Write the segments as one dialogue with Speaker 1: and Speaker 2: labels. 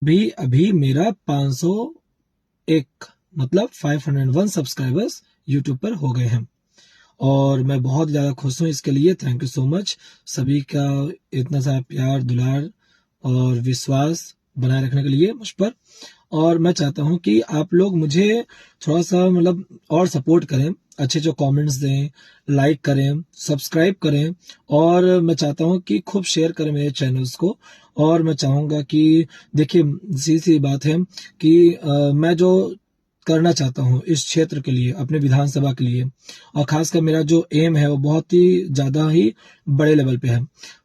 Speaker 1: भी अभी मेरा 501 मतलब 501 सब्सक्राइबर्स यूट्यूब पर हो गए हैं और मैं बहुत ज़्यादा खुश हूँ इसके लिए। थैंक यू सो मच सभी का, इतना सारा प्यार दुलार और विश्वास बनाए रखने के लिए मुझ पर। और मैं चाहता हूँ कि आप लोग मुझे थोड़ा सा मतलब और सपोर्ट करें, अच्छे जो कमेंट्स दें, लाइक करें, सब्सक्राइब करें और मैं चाहता हूँ कि खूब शेयर करें मेरे चैनल्स को। और मैं चाहूँगा कि देखिए सीधी सी बात है कि मैं जो करना चाहता हूँ इस क्षेत्र के लिए, अपने विधानसभा के लिए, और खासकर मेरा जो एम है वो बहुत ही ज़्यादा ही बड़े लेवल पे है।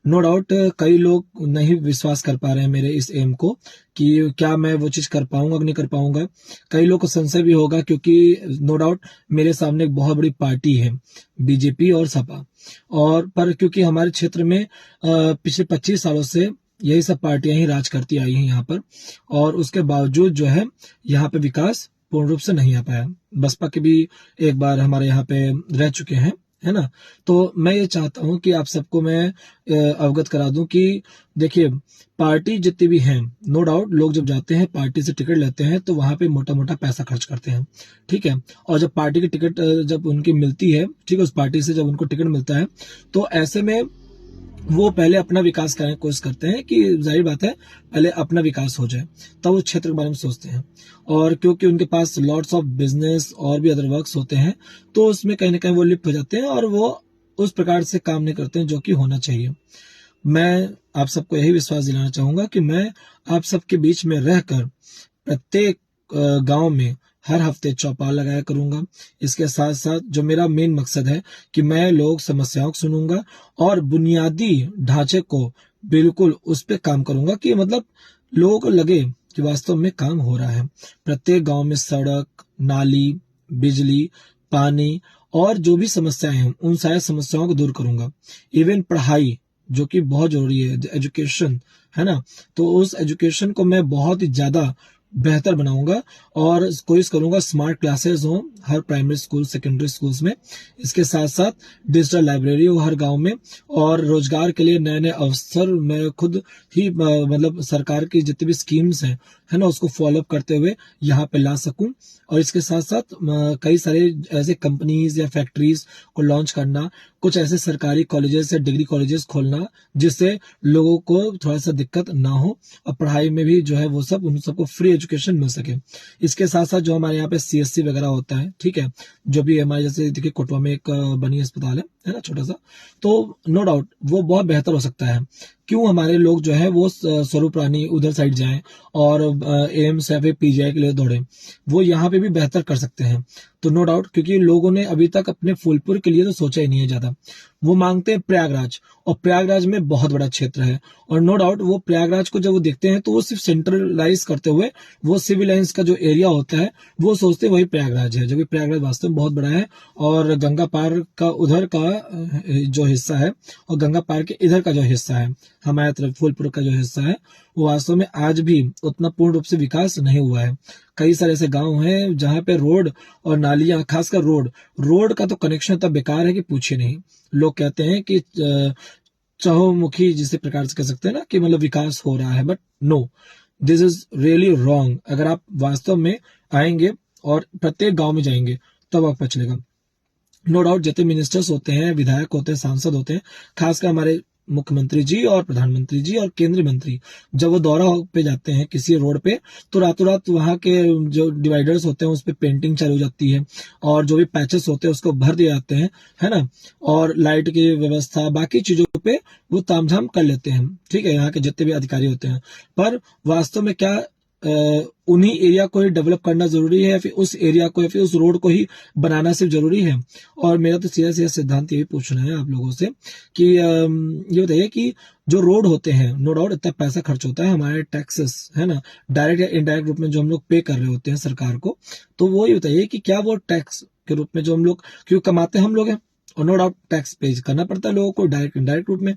Speaker 1: नो डाउट कई लोग नहीं विश्वास कर पा रहे हैं मेरे इस एम को कि क्या मैं वो चीज़ कर पाऊंगा कि नहीं कर पाऊंगा। कई लोग को संशय भी होगा क्योंकि नो डाउट मेरे सामने एक बहुत बड़ी पार्टी है, बीजेपी और सपा। और पर क्योंकि हमारे क्षेत्र में पिछले 25 सालों से यही सब पार्टियां ही राज करती आई हैं यहाँ पर, और उसके बावजूद जो है यहाँ पे विकास पूर्ण रूप से नहीं आ पाया। बसपा के भी एक बार हमारे यहाँ पे रह चुके हैं, है ना। तो मैं ये चाहता हूँ कि आप सबको मैं अवगत करा दूं कि देखिए पार्टी जितनी भी हैं, नो डाउट लोग जब जाते हैं पार्टी से टिकट लेते हैं तो वहां पे मोटा मोटा पैसा खर्च करते हैं, ठीक है। और जब पार्टी की टिकट जब उनकी मिलती है, ठीक है, उस पार्टी से जब उनको टिकट मिलता है तो ऐसे में वो पहले अपना विकास करने की कोशिश करते हैं कि जाहिर बात है पहले अपना विकास हो जाए, तब उस क्षेत्र के बारे में सोचते हैं। और क्योंकि उनके पास लॉट्स ऑफ बिजनेस और भी अदर वर्क्स होते हैं तो उसमें कहीं ना कहीं वो लिप्त हो जाते हैं और वो उस प्रकार से काम नहीं करते हैं जो कि होना चाहिए। मैं आप सबको यही विश्वास दिलाना चाहूंगा कि मैं आप सबके बीच में रहकर प्रत्येक गांव में हर हफ्ते चौपाल लगाया करूंगा। इसके साथ साथ जो मेरा मेन मकसद है कि मैं लोग समस्याओं को सुनूंगा और बुनियादी ढांचे को बिल्कुल उस पर काम करूंगा कि मतलब लोगों को लगे कि वास्तव में काम हो रहा है। प्रत्येक गांव में सड़क, नाली, बिजली, पानी और जो भी समस्याएं हैं उन सारी समस्याओं को दूर करूंगा। इवन पढ़ाई जो कि बहुत जरूरी है, एजुकेशन, है ना। तो उस एजुकेशन को मैं बहुत ही ज्यादा बेहतर बनाऊंगा और कोशिश करूंगा स्मार्ट क्लासेस हो हर प्राइमरी स्कूल, सेकेंडरी स्कूल्स में। इसके साथ साथ डिजिटल लाइब्रेरी हो हर गांव में और रोजगार के लिए नए नए अवसर मैं खुद ही मतलब सरकार की जितनी भी स्कीम्स हैं, है ना, उसको फॉलो अप करते हुए यहाँ पे ला सकूं। और इसके साथ साथ कई सारे ऐसे कंपनीज या फैक्ट्रीज को लॉन्च करना, कुछ ऐसे सरकारी कॉलेजेस या डिग्री कॉलेजेस खोलना जिससे लोगों को थोड़ा सा दिक्कत ना हो और पढ़ाई में भी जो है वो सब उन सबको फ्री एजुकेशन मिल सके। इसके साथ साथ जो हमारे यहाँ पे सीएससी वगैरह होता है, ठीक है, जो भी हमारे जैसे देखिए कोटवा में एक बनी अस्पताल है ना, छोटा सा, तो नो डाउट वो बहुत बेहतर हो सकता है। क्यों हमारे लोग जो है वो स्वरूप रानी उधर साइड जाएं और एम्स या फिर पीजीआई के लिए दौड़े, वो यहाँ पे भी बेहतर कर सकते हैं। तो नो डाउट क्योंकि लोगों ने अभी तक अपने फूलपुर के लिए तो सोचा ही नहीं है ज्यादा, वो मांगते हैं प्रयागराज, और प्रयागराज में बहुत बड़ा क्षेत्र है। और नो डाउट वो प्रयागराज को जब वो देखते हैं तो वो सिर्फ सेंट्रलाइज करते हुए वो सिविल लाइंस का जो एरिया होता है वो सोचते हैं वही प्रयागराज है, जबकि प्रयागराज वास्तव में बहुत बड़ा है। और गंगा पार का उधर का जो हिस्सा है और गंगा पार के इधर का जो हिस्सा है, हमारे तरफ फूलपुर का जो हिस्सा है, वो वास्तव में आज भी उतना पूर्ण रूप से विकास नहीं हुआ है। कई सारे ऐसे गांव हैं जहां पे रोड और नालियां, खासकर रोड रोड का तो कनेक्शन इतना बेकार है कि पूछिए नहीं। लोग कहते हैं कि चहुमुखी जिसे प्रकार से कह सकते हैं ना कि मतलब विकास हो रहा है, but no, this is really wrong. अगर आप वास्तव में आएंगे और प्रत्येक गांव में जाएंगे तब आपको पता चलेगा। नो डाउट जितने मिनिस्टर्स होते हैं, विधायक होते हैं, सांसद होते हैं, खासकर हमारे मुख्यमंत्री जी और प्रधानमंत्री जी और केंद्रीय मंत्री, जब वो दौरा पे जाते हैं किसी रोड पे तो रातों रात वहां के जो डिवाइडर्स होते हैं उस पे पेंटिंग चालू हो जाती है और जो भी पैचेस होते हैं उसको भर दिए जाते हैं, है ना। और लाइट की व्यवस्था बाकी चीजों पे वो तामझाम कर लेते हैं, ठीक है, यहाँ के जितने भी अधिकारी होते हैं। पर वास्तव में क्या उन्हीं एरिया को ही डेवलप करना जरूरी है या फिर उस एरिया को या फिर उस रोड को ही बनाना सिर्फ जरूरी है? और मेरा तो सीधा सीधा सिद्धांत यही पूछना है आप लोगों से कि ये बताइए कि जो रोड होते हैं, नो डाउट इतना पैसा खर्च होता है, हमारे टैक्सेस, है ना, डायरेक्ट या इनडायरेक्ट रूप में जो हम लोग पे कर रहे होते हैं सरकार को, तो वो ये बताइए कि क्या वो टैक्स के रूप में जो हम लोग, क्यों कमाते हम लोग हैं और नो डाउट टैक्स पे करना पड़ता है लोगों को डायरेक्ट इनडायरेक्ट रूप में,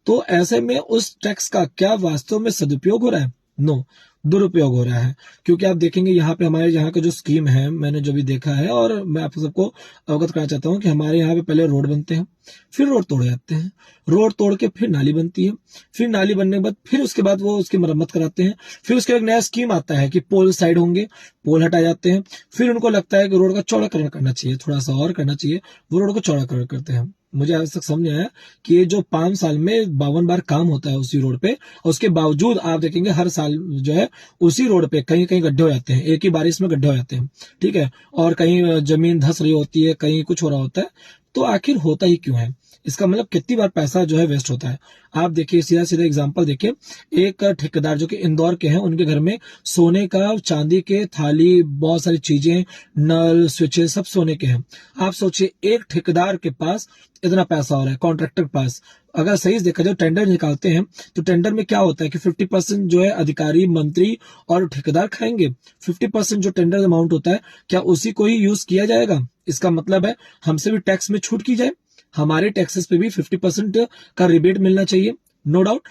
Speaker 1: तो ऐसे में उस टैक्स का क्या वास्तव में सदुपयोग हो रहा है? नो, दुरुपयोग हो रहा है। क्योंकि आप देखेंगे यहाँ पे हमारे यहाँ का जो स्कीम है, मैंने जो भी देखा है और मैं आप सबको अवगत कराना चाहता हूँ कि हमारे यहाँ पे पहले रोड बनते हैं, फिर रोड तोड़े जाते हैं, रोड तोड़ के फिर नाली बनती है, फिर नाली बनने के बाद फिर उसके बाद वो उसकी मरम्मत कराते हैं, फिर उसके बाद नया स्कीम आता है कि पोल साइड होंगे, पोल हटाए जाते हैं, फिर उनको लगता है कि रोड का चौड़ाकरण करना चाहिए, थोड़ा सा और करना चाहिए, वो रोड को चौड़ाकरण करते हैं। मुझे आज तक समझ नहीं आया कि ये जो 5 साल में 52 बार काम होता है उसी रोड पे, और उसके बावजूद आप देखेंगे हर साल जो है उसी रोड पे कहीं कहीं गड्ढे हो जाते हैं, एक ही बारिश में गड्ढे हो जाते हैं, ठीक है, और कहीं जमीन धंस रही होती है, कहीं कुछ हो रहा होता है। तो आखिर होता ही क्यों है? इसका मतलब कितनी बार पैसा जो है वेस्ट होता है। आप देखिए, सीधा सीधा एग्जांपल देखिए, एक ठेकेदार जो कि इंदौर के हैं, उनके घर में सोने का, चांदी के थाली, बहुत सारी चीजें, नल, स्विचेस सब सोने के हैं। आप सोचिए, एक ठेकेदार के पास इतना पैसा हो रहा है, कॉन्ट्रैक्टर के पास। अगर सही से देखा जाए, टेंडर निकालते हैं तो टेंडर में क्या होता है कि 50% जो है अधिकारी, मंत्री और ठेकेदार खाएंगे। 50% जो टेंडर अमाउंट होता है, क्या उसी को ही यूज किया जाएगा? इसका मतलब है हमसे भी टैक्स में छूट की जाए, हमारे टैक्सेस पे भी 50% का रिबेट मिलना चाहिए। नो डाउट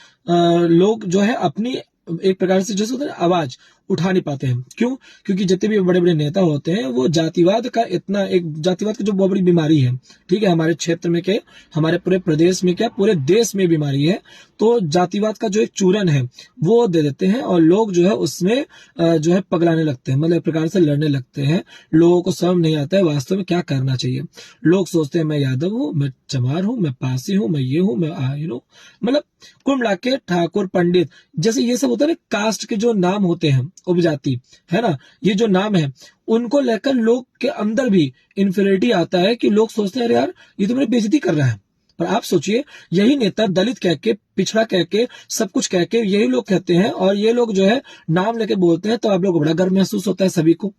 Speaker 1: लोग जो है अपनी एक प्रकार से जैसे होता है आवाज उठा नहीं पाते हैं। क्यों? क्योंकि जितने भी बड़े बड़े नेता होते हैं वो जातिवाद का इतना, एक जातिवाद की जो बहुत बड़ी बीमारी है, ठीक है, हमारे क्षेत्र में क्या, हमारे पूरे प्रदेश में क्या, पूरे देश में बीमारी है। तो जातिवाद का जो एक चूरन है वो दे देते हैं और लोग जो है उसमें जो है पगलाने लगते हैं, मतलब एक प्रकार से लड़ने लगते हैं। लोगों को समझ नहीं आता है वास्तव में क्या करना चाहिए। लोग सोचते हैं मैं यादव हूँ, मैं चमार हूँ, मैं पासी हूँ, मैं ये हूँ, मैं मतलब कुल मिला के ठाकुर, पंडित, जैसे ये सब होता है ना, कास्ट के जो नाम होते हैं, उपजाति, है ना, ये जो नाम है, उनको लेकर लोग के अंदर भी इन्फीरियरिटी आता है कि लोग सोचते हैं अरे यार ये तो मेरी बेइज्जती कर रहा है। पर आप सोचिए, यही नेता दलित कह के, पिछड़ा कह के, सब कुछ कह के यही लोग कहते हैं, और ये लोग जो है नाम लेके बोलते हैं, तो आप लोग को बड़ा गर्व महसूस होता है सभी को।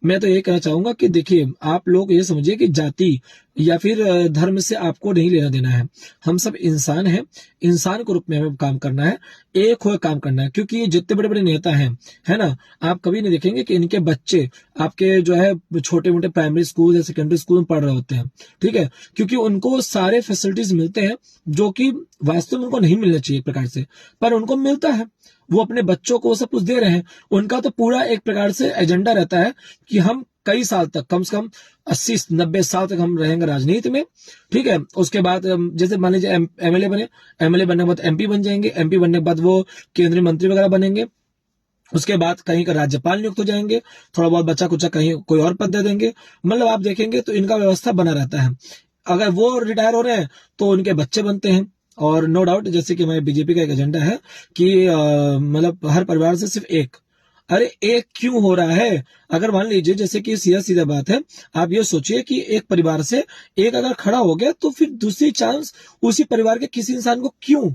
Speaker 1: मैं तो ये कहना चाहूंगा कि देखिए, आप लोग ये समझिए कि जाति या फिर धर्म से आपको नहीं लेना देना है। हम सब इंसान हैं, इंसान के रूप में हमें काम करना है, एक हो काम करना है। क्योंकि ये जितने बड़े बड़े नेता हैं, है ना, आप कभी नहीं देखेंगे कि इनके बच्चे आपके जो है छोटे मोटे प्राइमरी स्कूल या सेकेंडरी स्कूल में पढ़ रहे होते हैं, ठीक है, क्योंकि उनको सारे फैसिलिटीज मिलते हैं जो कि वास्तव में उनको नहीं मिलना चाहिए एक प्रकार से, पर उनको मिलता है। वो अपने बच्चों को सब कुछ दे रहे हैं। उनका तो पूरा एक प्रकार से एजेंडा रहता है कि हम कई साल तक, कम से कम 80-90 साल तक हम रहेंगे राजनीति में, ठीक है। उसके बाद जैसे मान लीजिए एमएलए बने, एमएलए बनने के बाद एमपी बन जाएंगे, एमपी बनने के बाद वो केंद्रीय मंत्री वगैरह बनेंगे। उसके बाद कहीं का राज्यपाल नियुक्त हो जाएंगे, थोड़ा बहुत बच्चा कुचा कहीं कोई और पद दे देंगे। मतलब आप देखेंगे तो इनका व्यवस्था बना रहता है। अगर वो रिटायर हो रहे हैं तो उनके बच्चे बनते हैं। और नो डाउट, जैसे कि हमारे बीजेपी का एक एजेंडा है कि मतलब हर परिवार से सिर्फ एक। अरे एक क्यों हो रहा है? अगर मान लीजिए, जैसे कि सीधा सीधा बात है, आप ये सोचिए कि एक परिवार से एक अगर खड़ा हो गया तो फिर दूसरी चांस उसी परिवार के किसी इंसान को क्यों?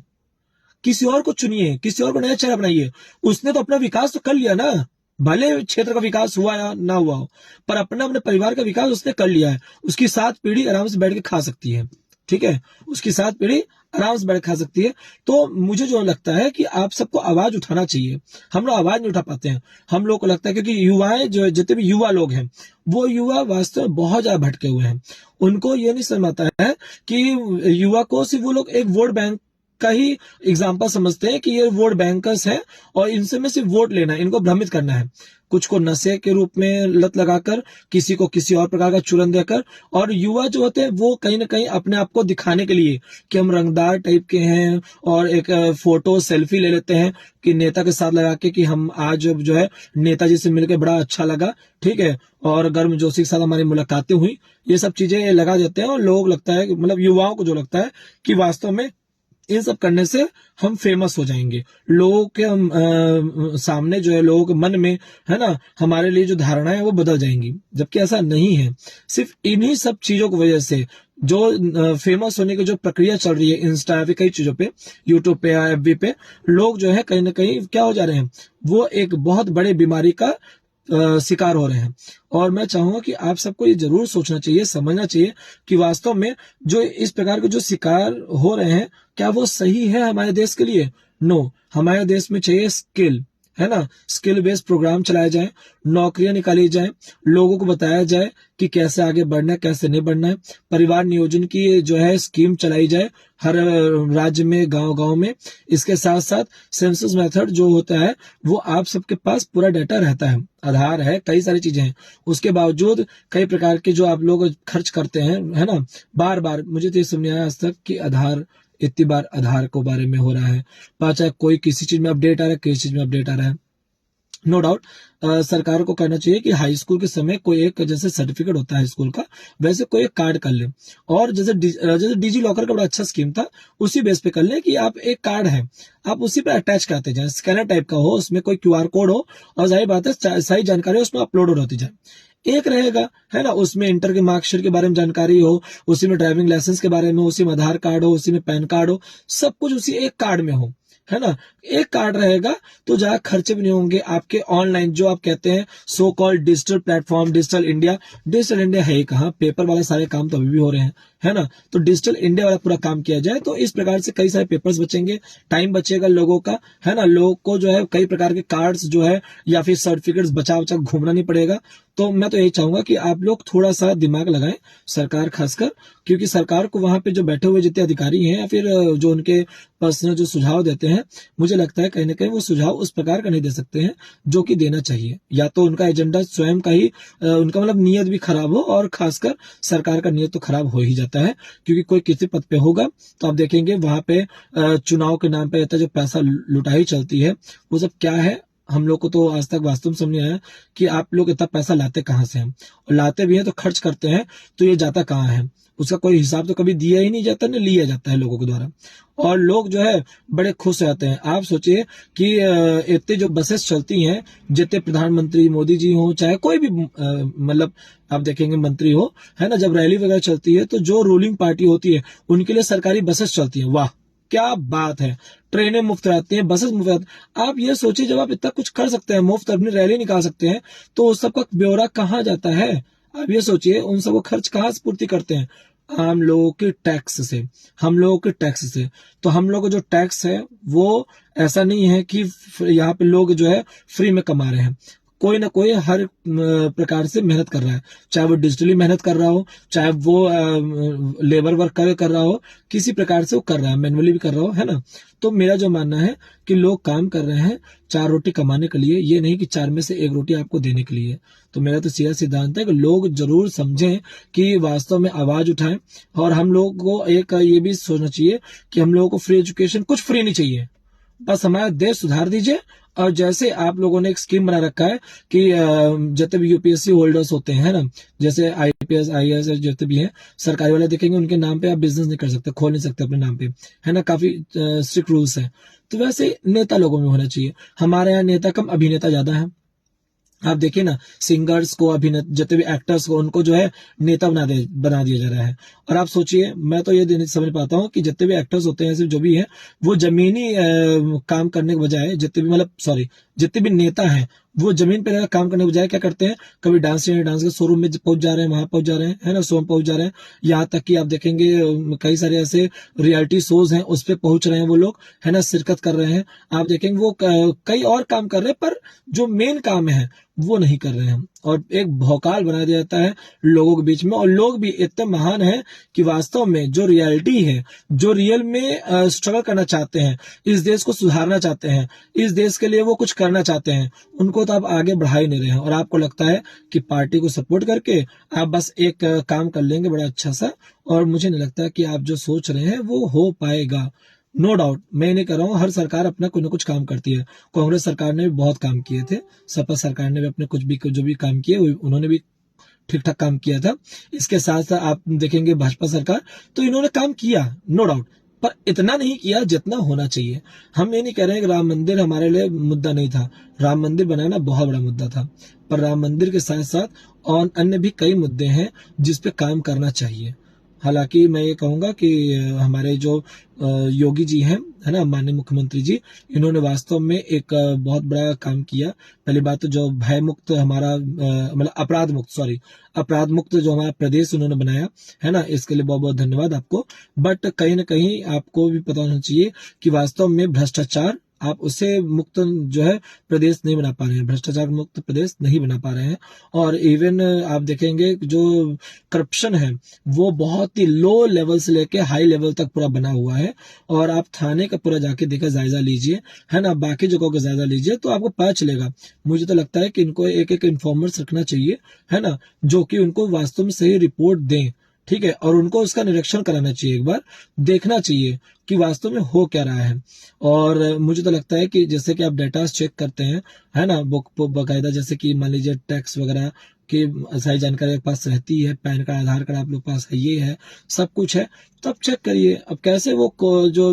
Speaker 1: किसी और को चुनिए, किसी और को नया चेहरा बनाइए। उसने तो अपना विकास तो कर लिया ना, भले क्षेत्र का विकास हुआ या ना हुआ हो, पर अपना अपने परिवार का विकास उसने कर लिया है। उसकी 7 पीढ़ी आराम से बैठ के खा सकती है, ठीक है, उसकी 7 पीढ़ी आराम से बैठ खा सकती है। तो मुझे जो लगता है कि आप सबको आवाज उठाना चाहिए। हम लोग आवाज नहीं उठा पाते हैं। हम लोग को लगता है क्योंकि युवाएं जो जितने भी युवा लोग हैं, वो युवा वास्तव में बहुत ज्यादा भटके हुए हैं। उनको ये नहीं समझ आता है कि युवा को सिर्फ वो लोग एक वोट बैंक का ही एग्जाम्पल समझते हैं कि ये वोट बैंकर्स हैं और इनसे में सिर्फ वोट लेना है, इनको भ्रमित करना है। कुछ को नशे के रूप में लत लगाकर, किसी को किसी और प्रकार का चूरन देकर, और युवा जो होते हैं वो कहीं ना कहीं अपने आप को दिखाने के लिए कि हम रंगदार टाइप के हैं, और एक फोटो सेल्फी ले लेते हैं कि नेता के साथ लगा के कि हम आज जो है नेताजी से मिलकर बड़ा अच्छा लगा, ठीक है, और गर्मजोशी के साथ हमारी मुलाकातें हुई। ये सब चीजें लगा देते हैं और लोग लगता है, मतलब युवाओं को जो लगता है कि वास्तव में इन सब करने से हम फेमस हो जाएंगे, लोगों के सामने जो है, लोगों के मन में, है ना, हमारे लिए जो धारणा है वो बदल जाएंगी। जबकि ऐसा नहीं है। सिर्फ इन्हीं सब चीजों की वजह से जो फेमस होने की जो प्रक्रिया चल रही है, इंस्टा पे, कई चीजों पे, यूट्यूब पे या एफबी पे, लोग जो है कहीं ना कहीं क्या हो जा रहे हैं, वो एक बहुत बड़े बीमारी का शिकार हो रहे हैं। और मैं चाहूंगा कि आप सबको ये जरूर सोचना चाहिए, समझना चाहिए कि वास्तव में जो इस प्रकार के जो शिकार हो रहे हैं, क्या वो सही है हमारे देश के लिए? नो, हमारे देश में चाहिए स्किल, है ना, स्किल बेस्ड प्रोग्राम चलाए जाएं, नौकरियां निकाली जाएं, लोगों को बताया जाए कि कैसे आगे बढ़ना है, कैसे नहीं बढ़ना है, परिवार नियोजन की जो है स्कीम चलाई जाए हर राज्य में, गांव गांव में। इसके साथ साथ सेंसस मेथड जो होता है वो आप सबके पास पूरा डाटा रहता है, आधार है, कई सारी चीजें हैं, उसके बावजूद कई प्रकार के जो आप लोग खर्च करते हैं, है ना, बार बार मुझे तो ये समझ नहीं आया आज तक कि आधार इतनी बार आधार को बारे में हो रहा है, चाहे कोई किसी चीज में अपडेट आ रहा है, किसी चीज में अपडेट आ रहा है। नो डाउट सरकार को करना चाहिए कि हाई स्कूल के समय कोई एक जैसे सर्टिफिकेट होता है स्कूल का, वैसे कोई एक कार्ड कर ले, और जैसे डिजी लॉकर का बड़ा अच्छा स्कीम था, उसी बेस पे कर ले कि आप एक कार्ड है, आप उसी पे अटैच करते जाए, स्कैनर टाइप का हो, उसमें कोई क्यूआर कोड हो, और जाहिर बात है सारी जानकारी उसमें अपलोड होती जाए, एक रहेगा, है ना, उसमें इंटर के मार्कशीट के बारे में जानकारी हो, उसी में ड्राइविंग लाइसेंस के बारे में, उसी में आधार कार्ड हो, उसी में पैन कार्ड हो, सब कुछ उसी एक कार्ड में हो, है ना, एक कार्ड रहेगा तो ज्यादा खर्चे भी नहीं होंगे आपके। ऑनलाइन जो आप कहते हैं so called digital platform, digital India है कहाँ, पेपर वाले सारे काम तो अभी भी हो रहे हैं, है ना, तो डिजिटल इंडिया वाला पूरा काम किया जाए तो इस प्रकार से कई सारे पेपर्स बचेंगे, टाइम बचेगा लोगों का, है ना, लोगों को जो है कई प्रकार के कार्ड्स जो है या फिर सर्टिफिकेट्स बचा बचा घूमना नहीं पड़ेगा। तो मैं तो यही चाहूंगा कि आप लोग थोड़ा सा दिमाग लगाएं, सरकार खासकर, क्योंकि सरकार को वहां पे जो बैठे हुए जितने अधिकारी हैं या फिर जो उनके पर्सनल जो सुझाव देते हैं, मुझे लगता है कहीं ना कहीं वो सुझाव उस प्रकार का नहीं दे सकते हैं जो कि देना चाहिए, या तो उनका एजेंडा स्वयं का ही उनका मतलब नीयत भी खराब हो, और खासकर सरकार का नीयत तो खराब हो ही जाता है, क्योंकि कोई किसी पद पे होगा तो आप देखेंगे वहां पे चुनाव के नाम पे जो पैसा लुटाई चलती है वो सब क्या है, हम लोग को तो आज तक वास्तव में समझ नहीं आया कि आप लोग इतना पैसा लाते कहाँ से हैं, और लाते भी हैं तो खर्च करते हैं तो ये जाता कहाँ है, उसका कोई हिसाब तो कभी दिया ही नहीं जाता, ना लिया जाता है लोगों के द्वारा, और लोग जो है बड़े खुश रहते हैं। आप सोचिए कि इतने जो बसेस चलती हैं, जितने प्रधानमंत्री मोदी जी हो, चाहे कोई भी मतलब आप देखेंगे मंत्री हो, है ना, जब रैली वगैरह चलती है तो जो रूलिंग पार्टी होती है उनके लिए सरकारी बसेस चलती हैं, वाह क्या बात है, ट्रेनें मुफ्त रहती हैं, बसेस मुफ्त रहती हैं। आप ये सोचिए जब आप इतना कुछ कर सकते हैं, मुफ्त अपनी रैली निकाल सकते हैं, तो उस सबका ब्यौरा कहाँ जाता है, आप ये सोचिए उन सबको खर्च कहाँ से पूर्ति करते हैं, आम लोगों के टैक्स से, हम लोगों के टैक्स से। तो हम लोग का जो टैक्स है वो ऐसा नहीं है कि यहाँ पे लोग जो है फ्री में कमा रहे हैं, कोई ना कोई हर प्रकार से मेहनत कर रहा है, चाहे वो डिजिटली मेहनत कर रहा हो, चाहे वो लेबर वर्क कर रहा हो, किसी प्रकार से वो कर रहा है, मैनुअली भी कर रहा हो, है ना। तो मेरा जो मानना है कि लोग काम कर रहे हैं 4 रोटी कमाने के लिए, ये नहीं कि 4 में से 1 रोटी आपको देने के लिए। तो मेरा तो सीधा सिद्धांत है कि लोग जरूर समझें कि वास्तव में आवाज उठाएं, और हम लोग को एक ये भी सोचना चाहिए कि हम लोगों को फ्री एजुकेशन, कुछ फ्री नहीं चाहिए, बस हमारा देश सुधार दीजिए। और जैसे आप लोगों ने एक स्कीम बना रखा है कि जितने भी यूपीएससी होल्डर्स होते हैं ना, जैसे आईपीएस आईएएस जितने भी हैं सरकारी वाले, देखेंगे उनके नाम पे आप बिजनेस नहीं कर सकते, खोल नहीं सकते अपने नाम पे, है ना, काफी स्ट्रिक्ट रूल्स हैं। तो वैसे नेता लोगों में होना चाहिए, हमारे यहाँ नेता कम अभिनेता ज्यादा है। आप देखिए ना, सिंगर्स को, अभिनेता, जितने भी एक्टर्स को, उनको जो है नेता बना दिया जा रहा है। और आप सोचिए, मैं तो ये समझ पाता हूँ कि जितने भी एक्टर्स होते हैं, सिर्फ जो भी है, वो जमीनी काम करने के बजाय, जितने भी मतलब सॉरी जितने भी नेता हैं वो जमीन पे काम करने के बजाय क्या करते हैं, कभी डांस के शोरूम में पहुंच जा रहे हैं, वहां पहुंच जा रहे हैं, है ना, शो में पहुंच जा रहे हैं, यहाँ तक कि आप देखेंगे कई सारे ऐसे रियलिटी शोज हैं उस पर पहुंच रहे हैं वो लोग, है ना, शिरकत कर रहे हैं। आप देखेंगे वो कई और काम कर रहे हैं, पर जो मेन काम है वो नहीं कर रहे हैं, और एक भौकाल बना दिया जाता है लोगों के बीच में। और लोग भी इतने महान हैं कि वास्तव में जो रियलिटी है, जो रियल में स्ट्रगल करना चाहते हैं, इस देश को सुधारना चाहते हैं, इस देश के लिए वो कुछ करना चाहते हैं, उनको तो आप आगे बढ़ा ही नहीं रहे हैं। और आपको लगता है कि पार्टी को सपोर्ट करके आप बस एक काम कर लेंगे बड़ा अच्छा सा, और मुझे नहीं लगता कि आप जो सोच रहे हैं वो हो पाएगा। नो डाउट, मैं नहीं कर रहा हूँ, हर सरकार अपना कुछ न कुछ काम करती है, कांग्रेस सरकार ने भी बहुत काम किए थे, सपा सरकार ने भी अपने कुछ भी जो भी काम किए उन्होंने भी ठीक ठाक काम किया था। इसके साथ साथ आप देखेंगे भाजपा सरकार, तो इन्होंने काम किया नो डाउट, पर इतना नहीं किया जितना होना चाहिए। हम ये नहीं कह रहे हैं कि राम मंदिर हमारे लिए मुद्दा नहीं था, राम मंदिर बनाना बहुत बड़ा मुद्दा था, पर राम मंदिर के साथ साथ और अन्य भी कई मुद्दे हैं जिस पे काम करना चाहिए। हालांकि मैं ये कहूंगा कि हमारे जो योगी जी हैं, है ना, माननीय मुख्यमंत्री जी, इन्होंने वास्तव में एक बहुत बड़ा काम किया। पहली बात तो जो भय मुक्त हमारा मतलब अपराध मुक्त जो हमारा प्रदेश उन्होंने बनाया, है ना, इसके लिए बहुत बहुत धन्यवाद आपको। बट कहीं ना कहीं आपको भी पता होना चाहिए कि वास्तव में भ्रष्टाचार आप उसे मुक्त जो है प्रदेश नहीं बना पा रहे हैं, भ्रष्टाचार मुक्त प्रदेश नहीं बना पा रहे हैं। और इवन आप देखेंगे जो करप्शन है वो बहुत ही लो लेवल से लेके हाई लेवल तक पूरा बना हुआ है। और आप थाने का पूरा जाके देखा जायजा लीजिए, है ना, बाकी जगहों का जायजा लीजिए तो आपको पता चलेगा। मुझे तो लगता है कि इनको एक एक इन्फॉर्मर्स रखना चाहिए, है ना, जो कि उनको वास्तव में सही रिपोर्ट दें, ठीक है, और उनको उसका निरीक्षण कराना चाहिए, एक बार देखना चाहिए कि वास्तव में हो क्या रहा है। और मुझे तो लगता है कि जैसे कि आप डेटा चेक करते हैं, है ना, बकायदा, जैसे कि मान लीजिए टैक्स वगैरह की सारी जानकारी आपके पास रहती है, पैन कार्ड आधार कार्ड आप लोग पास है, ये है, सब कुछ है, तब चेक करिए। अब कैसे वो जो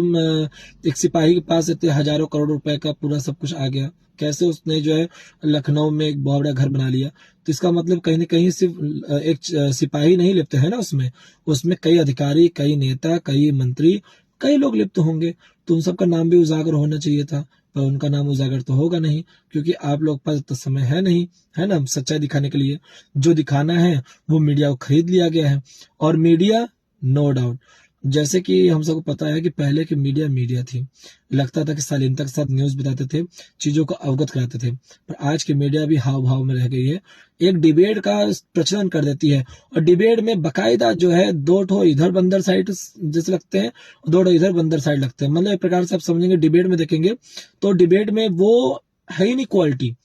Speaker 1: एक सिपाही के पास इतने हजारों करोड़ रुपए का पूरा सब कुछ आ गया, कैसे उसने जो है लखनऊ में एक बहुत बड़ा घर बना लिया, तो इसका मतलब कहीं ना कहीं सिर्फ एक सिपाही नहीं लिप्त है ना उसमें, उसमें कई अधिकारी, कई नेता, कई मंत्री, कई लोग लिप्त होंगे। तो उन सबका नाम भी उजागर होना चाहिए था, पर उनका नाम उजागर तो होगा नहीं, क्योंकि आप लोग पास तो समय है नहीं, है ना, सच्चाई दिखाने के लिए। जो दिखाना है वो मीडिया को खरीद लिया गया है। और मीडिया, नो डाउट, जैसे कि हम सबको पता है कि पहले की मीडिया थी, लगता था कि शालीनता के साथ न्यूज बताते थे, चीजों को अवगत कराते थे। पर आज की मीडिया भी हाव भाव में रह गई है, एक डिबेट का प्रचलन कर देती है। और डिबेट में बकायदा जो है दो ठो इधर बंदर साइड जैसे लगते हैं, दो ठो इधर बंदर साइड लगते हैं। मतलब एक प्रकार से आप समझेंगे, डिबेट में देखेंगे तो डिबेट में वो है ही नहीं क्वालिटी,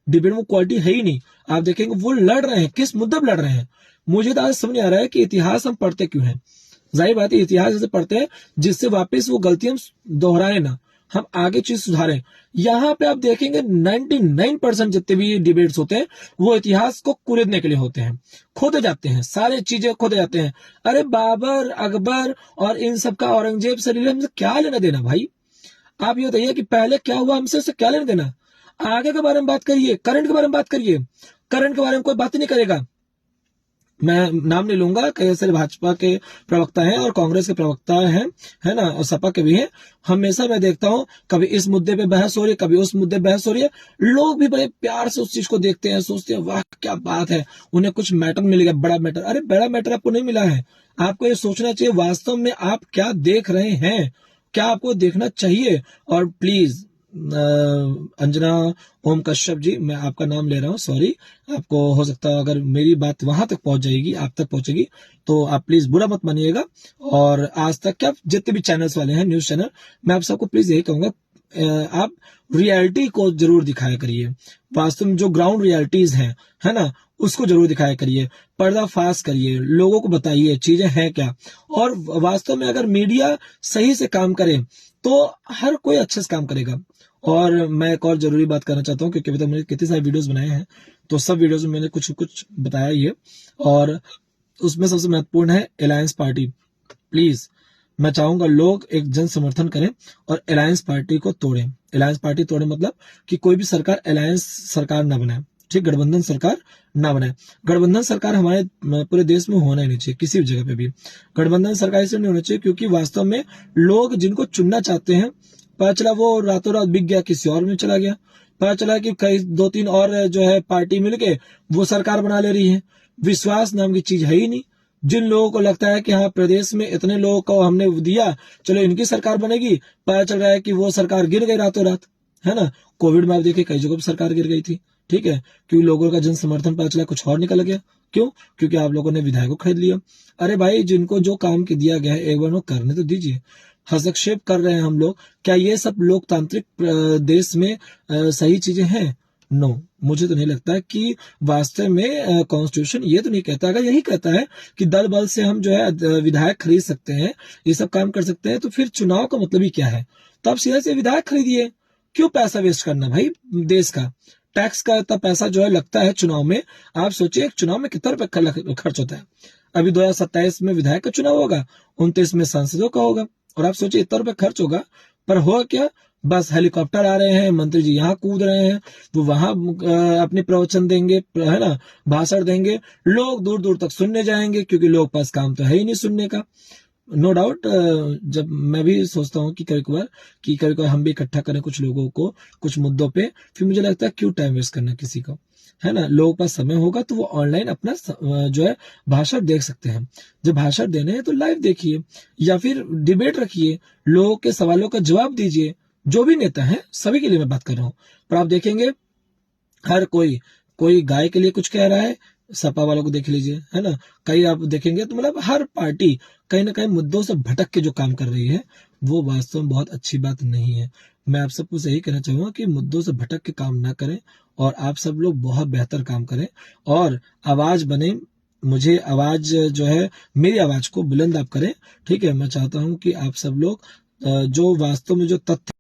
Speaker 1: डिबेट में क्वालिटी है ही नहीं। आप देखेंगे वो लड़ रहे हैं, किस मुद्दे पर लड़ रहे हैं। मुझे तो आज समझ नहीं आ रहा है कि इतिहास हम पढ़ते क्यों हैं। जाहिर बात है इतिहास ऐसे पढ़ते हैं जिससे वापस वो गलती हम दोहराए ना, हम आगे चीज सुधारें। यहाँ पे आप देखेंगे 99% जितने भी डिबेट्स होते हैं वो इतिहास को कुरेदने के लिए होते हैं, खोदे जाते हैं, सारे चीजें खोदे जाते हैं। अरे बाबर, अकबर और इन सब का, औरंगजेब से हमसे क्या लेना देना भाई? आप ये बताइए कि पहले क्या हुआ, हमसे उससे क्या लेना देना? आगे के बारे में बात करिए, करंट के बारे में बात करिए। करंट के बारे में कोई बात ही नहीं करेगा। मैं नाम नहीं लूंगा, कई सारे भाजपा के प्रवक्ता हैं और कांग्रेस के प्रवक्ता हैं, है ना, और सपा के भी हैं। हमेशा मैं देखता हूं कभी इस मुद्दे पे बहस हो रही है, कभी उस मुद्दे पे बहस हो रही है। लोग भी बड़े प्यार से उस चीज को देखते हैं, सोचते हैं वाह क्या बात है, उन्हें कुछ मैटर मिलेगा, बड़ा मैटर। अरे बड़ा मैटर आपको नहीं मिला है। आपको ये सोचना चाहिए वास्तव में आप क्या देख रहे हैं, क्या आपको देखना चाहिए। और प्लीज अंजना ओम कश्यप जी, मैं आपका नाम ले रहा हूँ, सॉरी। आपको हो सकता है अगर मेरी बात वहां तक पहुंच जाएगी, आप तक पहुंचेगी, तो आप प्लीज बुरा मत मानिएगा। और आज तक क्या जितने भी चैनल्स वाले हैं, न्यूज चैनल, मैं आप सबको प्लीज यही कहूंगा, आप रियलिटी को जरूर दिखाया करिए। वास्तव में जो ग्राउंड रियलिटीज हैं, है ना, उसको जरूर दिखाया करिए, पर्दाफाश करिए, लोगों को बताइए चीजें हैं क्या। और वास्तव में अगर मीडिया सही से काम करे तो हर कोई अच्छे से काम करेगा। और मैं एक और जरूरी बात करना चाहता हूँ, क्योंकि अभी तक मैंने कितने सारे वीडियोस बनाए हैं, तो सब वीडियोस में मैंने कुछ कुछ बताया ही है। और उसमें सबसे महत्वपूर्ण है अलायंस पार्टी। प्लीज मैं चाहूंगा लोग एक जन समर्थन करें और अलायंस पार्टी को तोड़ें। अलायंस पार्टी तोड़े मतलब कि कोई भी सरकार अलायंस सरकार ना बनाए, ठीक, गठबंधन सरकार ना बनाए। गठबंधन सरकार हमारे पूरे देश में होना ही नहीं चाहिए, किसी भी जगह पे भी गठबंधन सरकार इसलिए नहीं होना चाहिए क्योंकि वास्तव में लोग जिनको चुनना चाहते हैं, पता चला वो रातों रात बिक गया, किसी और में चला गया। पता चला कि कई दो तीन और जो है पार्टी मिलके वो सरकार बना ले रही है। विश्वास नाम की चीज है ही नहीं। जिन लोगों को लगता है कि हाँ प्रदेश में इतने लोगों को हमने दिया, चलो इनकी सरकार बनेगी, पता चल रहा है कि वो सरकार गिर गई रातों रात, है ना। कोविड में आप देखिए कई जगहों पर सरकार गिर गई थी, ठीक है, क्योंकि लोगों का जन समर्थन पता चला कुछ और निकल गया। क्यों? क्योंकि आप लोगों ने विधायक को खरीद लिया। अरे भाई, जिनको जो काम के दिया गया है एक बार वो करने तो दीजिए। हस्तक्षेप कर रहे हैं हम लोग, क्या ये सब लोकतांत्रिक देश में सही चीजें हैं? नो, मुझे तो नहीं लगता कि वास्तव में कॉन्स्टिट्यूशन ये तो नहीं कहता। अगर यही कहता है कि दल बल से हम जो है विधायक खरीद सकते हैं, ये सब काम कर सकते हैं, तो फिर चुनाव का मतलब ही क्या है? तो आप सीधे से विधायक खरीदिए। क्यों पैसा वेस्ट करना भाई? देश का टैक्स का इतना पैसा जो है लगता है चुनाव में। आप सोचिए एक चुनाव में कितना रुपए खर्च होता है। अभी 2027 में विधायक का चुनाव होगा, 29 में सांसदों का होगा, और आप सोचिए इतना रुपए खर्च होगा, पर होगा क्या? बस हेलीकॉप्टर आ रहे हैं, मंत्री जी यहाँ कूद रहे हैं, वो वहां अपने प्रवचन देंगे, है ना, भाषण देंगे, लोग दूर दूर तक सुनने जाएंगे, क्योंकि लोग पास काम तो है ही नहीं सुनने का। नो डाउट, जब मैं भी सोचता हूँ कि कभी कभार हम भी इकट्ठा करें कुछ लोगों को कुछ मुद्दों पे, फिर मुझे लगता है क्यों टाइम वेस्ट करना किसी को, है ना। लोगों के पास समय होगा तो वो ऑनलाइन अपना जो है भाषण देख सकते हैं। जब भाषण देने हैं तो लाइव देखिए या फिर डिबेट रखिए, लोगों के सवालों का जवाब दीजिए। जो भी नेता हैं सभी के लिए मैं बात कर रहा हूं। पर आप देखेंगे हर कोई गाय के लिए कुछ कह रहा है, सपा वालों को देख लीजिए, है ना। कई आप देखेंगे तो मतलब हर पार्टी कहीं ना कहीं मुद्दों से भटक के जो काम कर रही है वो वास्तव में बहुत अच्छी बात नहीं है। मैं आप सबको यही कहना चाहूंगा कि मुद्दों से भटक के काम ना करें और आप सब लोग बहुत बेहतर काम करें और आवाज बने। मुझे आवाज जो है, मेरी आवाज को बुलंद आप करें। ठीक है, मैं चाहता हूं कि आप सब लोग जो वास्तव में जो तथ्य